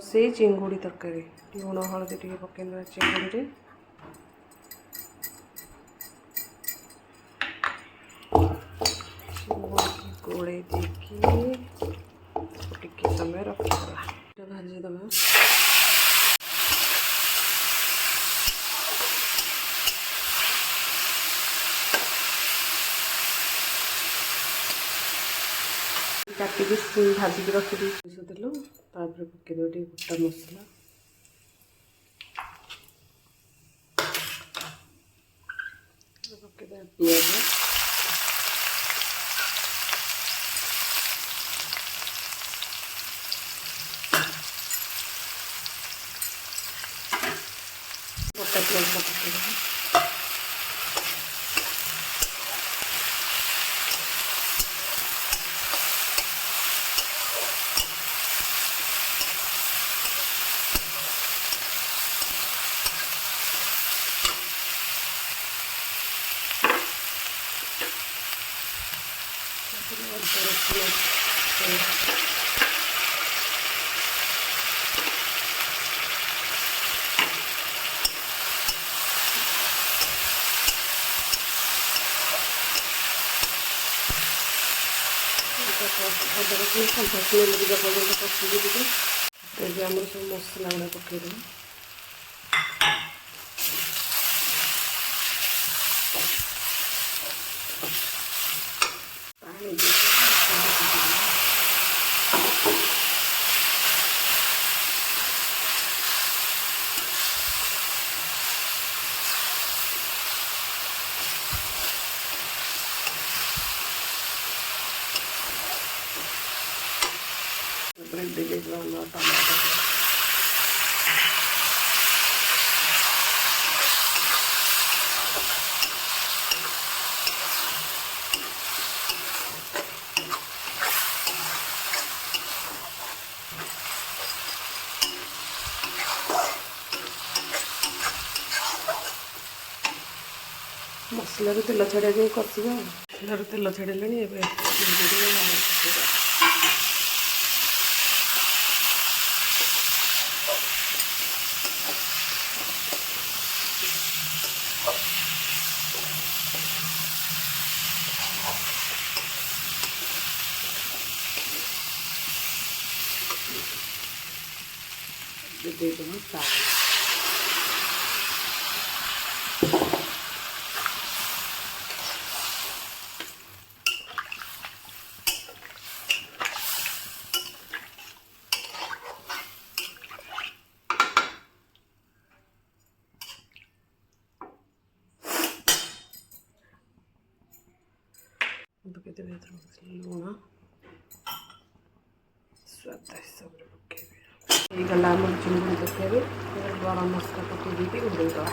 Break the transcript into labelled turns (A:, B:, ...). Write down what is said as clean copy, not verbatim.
A: से चिंगुड़ी तरकारी लुण हलदी टे पकईदे चिंगुड़ी गोले टिके समय रखीदा भाजीदे काटिकी भाजिक रखी देलु पकईदे गोटा मसला पकईदे पिज गोटा पिज पकईदे अदा रसुण खंता स्मेल लगे पर्यटन कषिकी टे आम सब मसला गुड़ा पकईदे टमाटर मसला तेल छाड़ा कषा मसला तेल छाड़े लुण स्वाद हिसाब से पकईबे गला चिंगुड़ी तरकारी गरम मसला पकई घोड़े दवा।